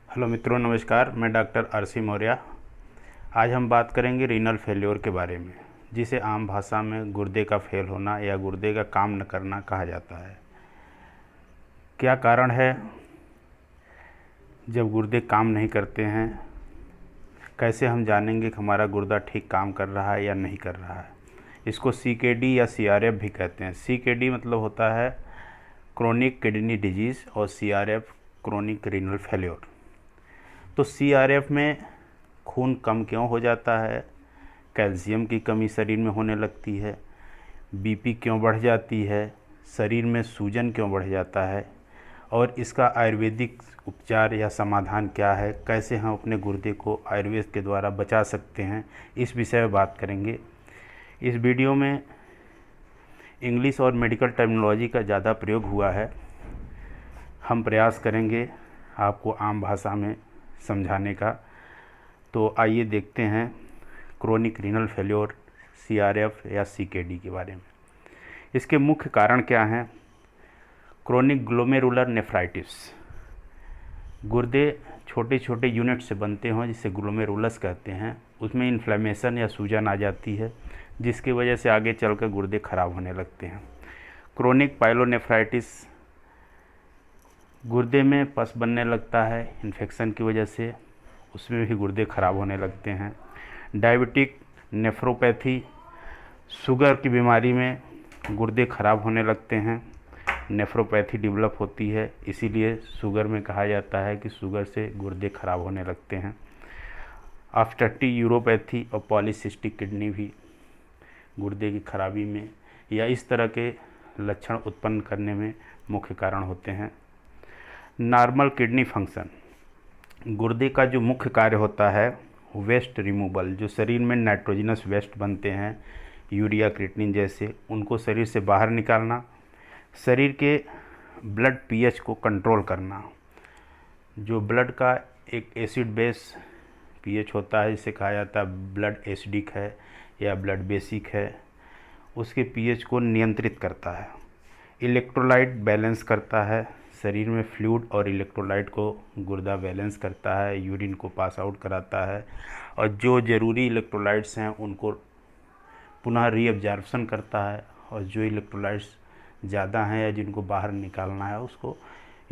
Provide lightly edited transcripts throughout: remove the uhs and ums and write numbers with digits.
Hello मित्रों, नमस्कार। मैं डॉक्टर आरसी मौर्य। आज हम बात करेंगे रीनल फेल्योर के बारे में, जिसे आम भाषा में गुर्दे का फेल होना या गुर्दे का काम न करना कहा जाता है। क्या कारण है जब गुर्दे काम नहीं करते हैं? कैसे हम जानेंगे कि हमारा गुर्दा ठीक काम कर रहा है या नहीं कर रहा है? इसको सीकेडी या सीआरएफ भी कहते हैं। सीकेडी मतलब होता है क्रोनिक किडनी डिजीज़ और सीआरएफ क्रोनिक रीनल फेल्योर। तो सीआरएफ में खून कम क्यों हो जाता है, कैल्शियम की कमी शरीर में होने लगती है, बीपी क्यों बढ़ जाती है, शरीर में सूजन क्यों बढ़ जाता है, और इसका आयुर्वेदिक उपचार या समाधान क्या है, कैसे हम अपने गुर्दे को आयुर्वेद के द्वारा बचा सकते हैं, इस विषय में बात करेंगे। इस वीडियो में इंग्लिश और मेडिकल टर्मिनोलॉजी का ज़्यादा प्रयोग हुआ है। हम प्रयास करेंगे आपको आम भाषा में समझाने का। तो आइए देखते हैं क्रोनिक रीनल फेल्योर, सीआरएफ या सीकेडी के बारे में। इसके मुख्य कारण क्या हैं? Chronic glomerular nephritis. गुर्दे छोटे छोटे यूनिट से बनते हैं जिसे ग्लोमेरुलस कहते हैं। उसमें इन्फ्लेमेशन या सूजन आ जाती है, जिसकी वजह से आगे चलकर गुर्दे खराब होने लगते हैं। क्रोनिक पाइलोनेफ्राइटिस, गुर्दे में पस बनने लगता है इन्फेक्शन की वजह से, उसमें भी गुर्दे खराब होने लगते हैं। डायबिटिक नेफ्रोपैथी, शुगर की बीमारी में गुर्दे खराब होने लगते हैं, नेफ्रोपैथी डेवलप होती है, इसीलिए शुगर में कहा जाता है कि शुगर से गुर्दे खराब होने लगते हैं। ऑब्स्ट्रक्टिव यूरोपैथी और पॉलीसिस्टिक किडनी भी गुर्दे की खराबी में या इस तरह के लक्षण उत्पन्न करने में मुख्य कारण होते हैं। नॉर्मल किडनी फंक्शन, गुर्दे का जो मुख्य कार्य होता है वेस्ट रिमूवल, जो शरीर में नाइट्रोजनस वेस्ट बनते हैं यूरिया क्रिएटिनिन जैसे, उनको शरीर से बाहर निकालना, शरीर के ब्लड पीएच को कंट्रोल करना। जो ब्लड का एक एसिड बेस पीएच होता है, जिसे कहा जाता है ब्लड एसिडिक है या ब्लड बेसिक है, उसके पीएच को नियंत्रित करता है। इलेक्ट्रोलाइट बैलेंस करता है, शरीर में फ्लूइड और इलेक्ट्रोलाइट को गुर्दा बैलेंस करता है, यूरिन को पास आउट कराता है, और जो ज़रूरी इलेक्ट्रोलाइट्स हैं उनको पुनः रीअब्जॉर्प्शन करता है, और जो इलेक्ट्रोलाइट्स ज़्यादा हैं या जिनको बाहर निकालना है उसको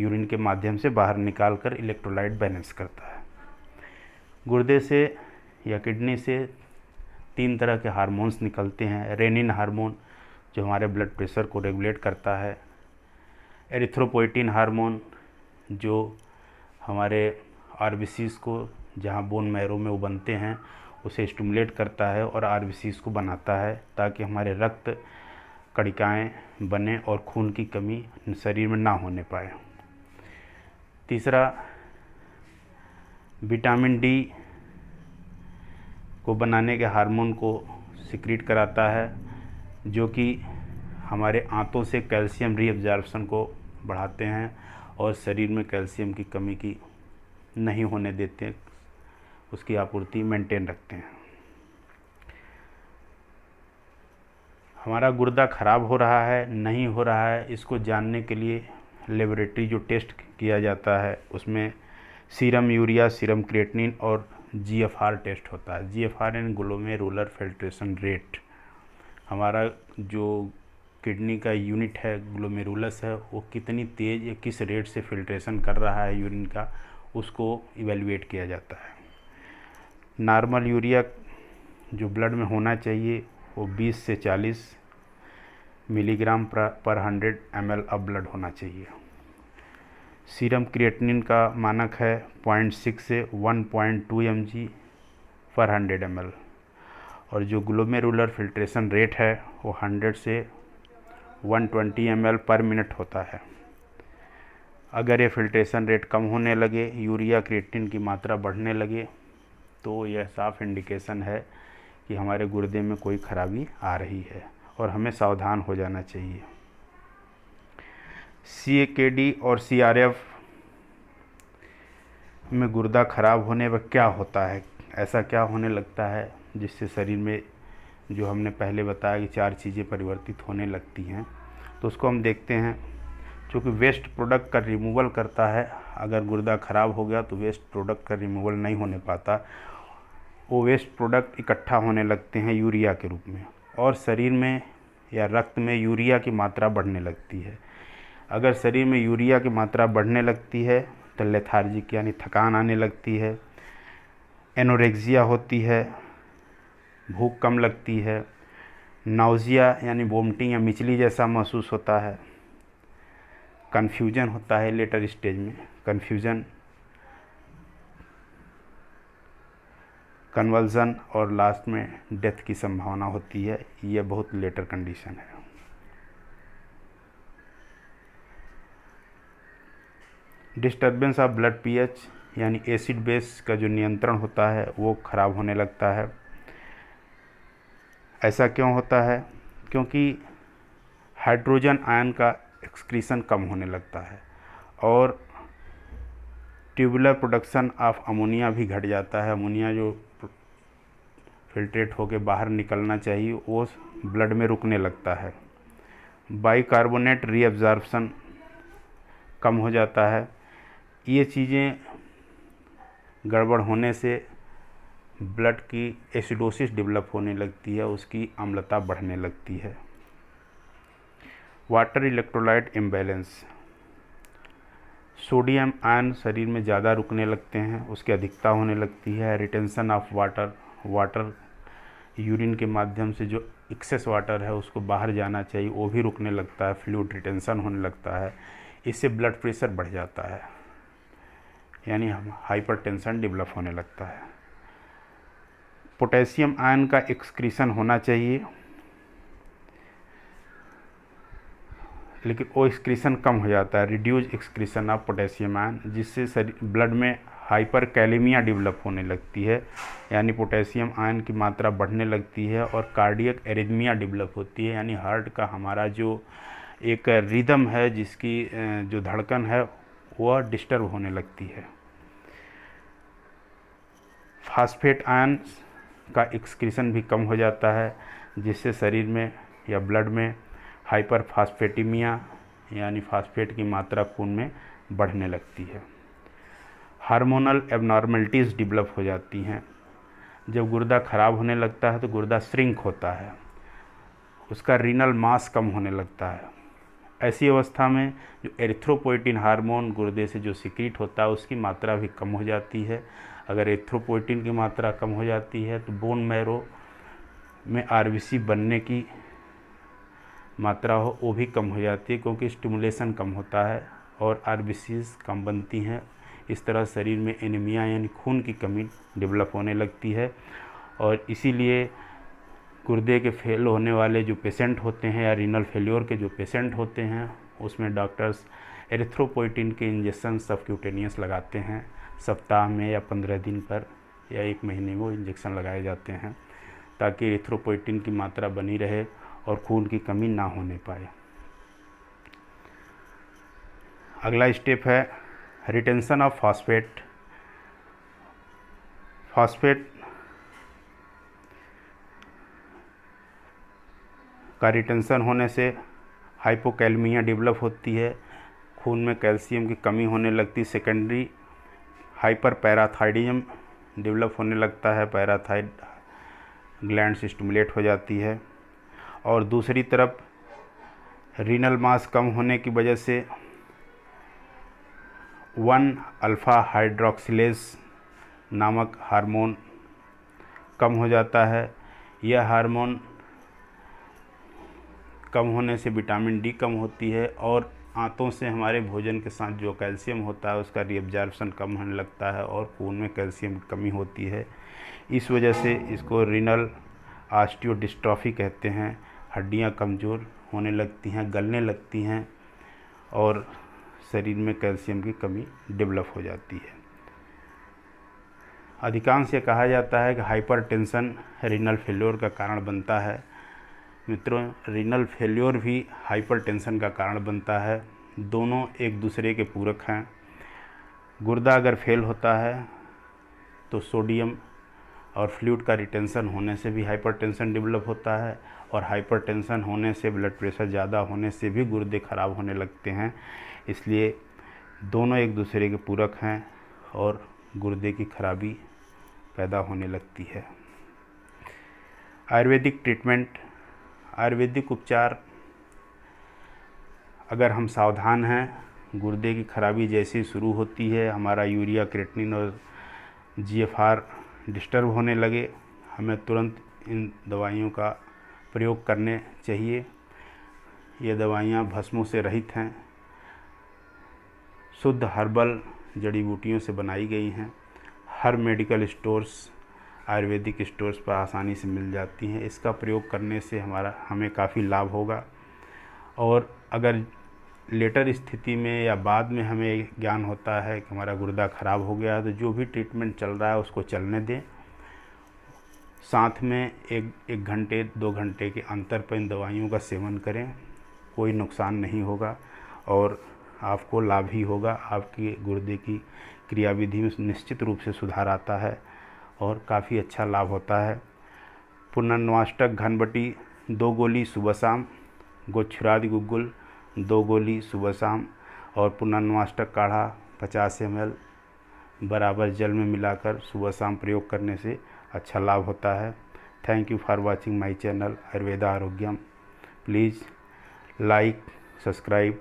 यूरिन के माध्यम से बाहर निकाल कर इलेक्ट्रोलाइट बैलेंस करता है। गुर्दे से या किडनी से 3 तरह के हार्मोन्स निकलते हैं। रेनिन हार्मोन जो हमारे ब्लड प्रेशर को रेगुलेट करता है, एरिथ्रोपोइटिन हार्मोन जो हमारे आरबीसीज़ को, जहाँ बोन मैरो में वो बनते हैं, उसे स्टिमुलेट करता है और आरबीसीज़ को बनाता है, ताकि हमारे रक्त कणिकाएँ बने और खून की कमी शरीर में ना होने पाए। तीसरा, विटामिन डी को बनाने के हार्मोन को सिक्रीट कराता है, जो कि हमारे आंतों से कैल्शियम रीअब्जॉर्प्शन को बढ़ाते हैं और शरीर में कैल्शियम की कमी की नहीं होने देते, उसकी आपूर्ति मेंटेन रखते हैं। हमारा गुर्दा खराब हो रहा है नहीं हो रहा है, इसको जानने के लिए लेबोरेटरी जो टेस्ट किया जाता है उसमें सीरम यूरिया, सीरम क्रिएटिनिन और जीएफआर टेस्ट होता है। जीएफआर यानी ग्लोमेरुलर फिल्ट्रेशन रेट। हमारा जो किडनी का यूनिट है ग्लोमेरुलस है, वो कितनी तेज़ या किस रेट से फिल्ट्रेशन कर रहा है यूरिन का, उसको इवेलुएट किया जाता है। नॉर्मल यूरिया जो ब्लड में होना चाहिए वो 20 से 40 मिलीग्राम पर 100 ml ऑफ ब्लड होना चाहिए। सीरम क्रिएटिनिन का मानक है 0.6 से 1.2 mg पर 100 ml, और जो ग्लोमेरुलर फिल्ट्रेशन रेट है वो 100 से 120 ml पर मिनट होता है। अगर ये फिल्ट्रेशन रेट कम होने लगे, यूरिया क्रिएटिनिन की मात्रा बढ़ने लगे, तो यह साफ इंडिकेशन है कि हमारे गुर्दे में कोई खराबी आ रही है और हमें सावधान हो जाना चाहिए। सीकेडी और सीआरएफ में गुर्दा खराब होने पर क्या होता है, ऐसा क्या होने लगता है जिससे शरीर में, जो हमने पहले बताया कि 4 चीज़ें परिवर्तित होने लगती हैं, तो उसको हम देखते हैं। क्योंकि वेस्ट प्रोडक्ट का रिमूवल करता है। अगर गुर्दा ख़राब हो गया तो वेस्ट प्रोडक्ट का रिमूवल नहीं होने पाता, वो वेस्ट प्रोडक्ट इकट्ठा होने लगते हैं यूरिया के रूप में, और शरीर में या रक्त में यूरिया की मात्रा बढ़ने लगती है। अगर शरीर में यूरिया की मात्रा बढ़ने लगती है तो लेथार्जिक यानी थकान आने लगती है, एनोरेक्सिया होती है, भूख कम लगती है, नाउजिया यानी वोमिटिंग या मिचली जैसा महसूस होता है, कन्फ्यूजन होता है लेटर स्टेज में, कन्फ्यूजन, कन्वल्जन, और लास्ट में डेथ की संभावना होती है। यह बहुत लेटर कंडीशन है। डिस्टर्बेंस ऑफ ब्लड पीएच यानी एसिड बेस का जो नियंत्रण होता है वो ख़राब होने लगता है। ऐसा क्यों होता है? क्योंकि हाइड्रोजन आयन का एक्सक्रीशन कम होने लगता है और ट्यूबुलर प्रोडक्शन ऑफ अमोनिया भी घट जाता है। अमोनिया जो फिल्ट्रेट होकर बाहर निकलना चाहिए वो ब्लड में रुकने लगता है। बाइकार्बोनेट रीअब्जॉर्प्शन कम हो जाता है। ये चीज़ें गड़बड़ होने से ब्लड की एसिडोसिस डेवलप होने लगती है, उसकी अम्लता बढ़ने लगती है। Water electrolyte imbalance, sodium ion शरीर में ज़्यादा रुकने लगते हैं, उसकी अधिकता होने लगती है। रिटेंशन ऑफ वाटर यूरिन के माध्यम से जो एक्सेस वाटर है उसको बाहर जाना चाहिए वो भी रुकने लगता है, फ्लूइड रिटेंशन होने लगता है। इससे ब्लड प्रेशर बढ़ जाता है, यानी हम हाइपरटेंशन डेवलप होने लगता है। पोटेशियम आयन का एक्सक्रीशन होना चाहिए, लेकिन वो एक्सक्रीशन कम हो जाता है, reduce excretion of potassium ion, जिससे ब्लड में हाइपर कैलेमिया डेवलप होने लगती है, यानी पोटेशियम आयन की मात्रा बढ़ने लगती है और कार्डियक एरिथमिया डेवलप होती है, यानी हार्ट का हमारा जो एक रिदम है, जिसकी जो धड़कन है वह डिस्टर्ब होने लगती है। फास्फेट आयन का एक्सक्रीशन भी कम हो जाता है, जिससे शरीर में या ब्लड में हाइपर फास्फेटिमिया यानी फास्फेट की मात्रा खून में बढ़ने लगती है। हार्मोनल एबनॉर्मलिटीज़ डेवलप हो जाती हैं। जब गुर्दा ख़राब होने लगता है तो गुर्दा श्रिंक होता है, उसका रीनल मास कम होने लगता है। ऐसी अवस्था में जो एरिथ्रोपोइटिन हार्मोन गुर्दे से जो सिक्रीट होता है उसकी मात्रा भी कम हो जाती है। अगर एरिथ्रोपोइटिन की मात्रा कम हो जाती है तो बोन मैरो में आरबीसी बनने की मात्रा हो वो भी कम हो जाती है, क्योंकि स्टिमुलेशन कम होता है और आरबीसीज कम बनती हैं। इस तरह शरीर में एनीमिया यानी खून की कमी डेवलप होने लगती है। और इसीलिए गुर्दे के फेल होने वाले जो पेशेंट होते हैं या रीनल फेल्योर के जो पेशेंट होते हैं उसमें डॉक्टर्स एरिथ्रोपोइटिन के इंजेक्शन सबक्यूटेनियस लगाते हैं। सप्ताह में या 15 दिन पर या 1 महीने में वो इंजेक्शन लगाए जाते हैं, ताकि एरिथ्रोपोइटिन की मात्रा बनी रहे और खून की कमी ना होने पाए। अगला स्टेप है रिटेंशन ऑफ फॉस्फेट। फॉस्फेट का रिटेंशन होने से हाइपोकैलेमिया डेवलप होती है, खून में कैल्शियम की कमी होने लगती है। सेकेंडरी हाइपर पैराथाइडिज्म डेवलप होने लगता है, पैराथाइड ग्लैंड स्टिमुलेट हो जाती है। और दूसरी तरफ रीनल मास कम होने की वजह से 1 अल्फ़ा हाइड्रोक्सिलेज नामक हार्मोन कम हो जाता है। यह हार्मोन कम होने से विटामिन डी कम होती है और आंतों से हमारे भोजन के साथ जो कैल्शियम होता है उसका रीअब्जॉर्प्शन कम होने लगता है और खून में कैल्शियम की कमी होती है। इस वजह से इसको रीनल ऑस्टियोडिस्ट्रॉफी कहते हैं। हड्डियां कमज़ोर होने लगती हैं, गलने लगती हैं और शरीर में कैल्शियम की कमी डेवलप हो जाती है। अधिकांश ये कहा जाता है कि हाइपरटेंशन रीनल फेल्योर का कारण बनता है। मित्रों, रीनल फेल्योर भी हाइपरटेंशन का कारण बनता है, दोनों एक दूसरे के पूरक हैं। गुर्दा अगर फेल होता है तो सोडियम और फ्लूइड का रिटेंशन होने से भी हाइपरटेंशन डेवलप होता है, और हाइपरटेंशन होने से ब्लड प्रेशर ज़्यादा होने से भी गुर्दे ख़राब होने लगते हैं। इसलिए दोनों एक दूसरे के पूरक हैं और गुर्दे की खराबी पैदा होने लगती है। आयुर्वेदिक ट्रीटमेंट, आयुर्वेदिक उपचार अगर हम सावधान हैं, गुर्दे की खराबी जैसी शुरू होती है, हमारा यूरिया, क्रेटिनिन और जीएफआर डिस्टर्ब होने लगे, हमें तुरंत इन दवाइयों का प्रयोग करने चाहिए। ये दवाइयाँ भस्मों से रहित हैं, शुद्ध हर्बल जड़ी बूटियों से बनाई गई हैं। हर मेडिकल स्टोर्स, आयुर्वेदिक स्टोर्स पर आसानी से मिल जाती हैं। इसका प्रयोग करने से हमें काफ़ी लाभ होगा। और अगर लेटर स्थिति में या बाद में हमें ज्ञान होता है कि हमारा गुर्दा ख़राब हो गया है, तो जो भी ट्रीटमेंट चल रहा है उसको चलने दें। साथ में एक घंटे 2 घंटे के अंतर पर इन दवाइयों का सेवन करें, कोई नुकसान नहीं होगा और आपको लाभ ही होगा। आपकी गुर्दे की क्रियाविधि में निश्चित रूप से सुधार आता है और काफ़ी अच्छा लाभ होता है। पुनर्नवाष्टक घनबटी 2 गोली सुबह शाम, गोछुरादि गुग्गुल 2 गोली सुबह शाम, और पुनर्नवाष्टक काढ़ा 50 ml बराबर जल में मिलाकर सुबह शाम प्रयोग करने से अच्छा लाभ होता है। Thank you for watching my channel Ayurveda Arogyam. Please like, subscribe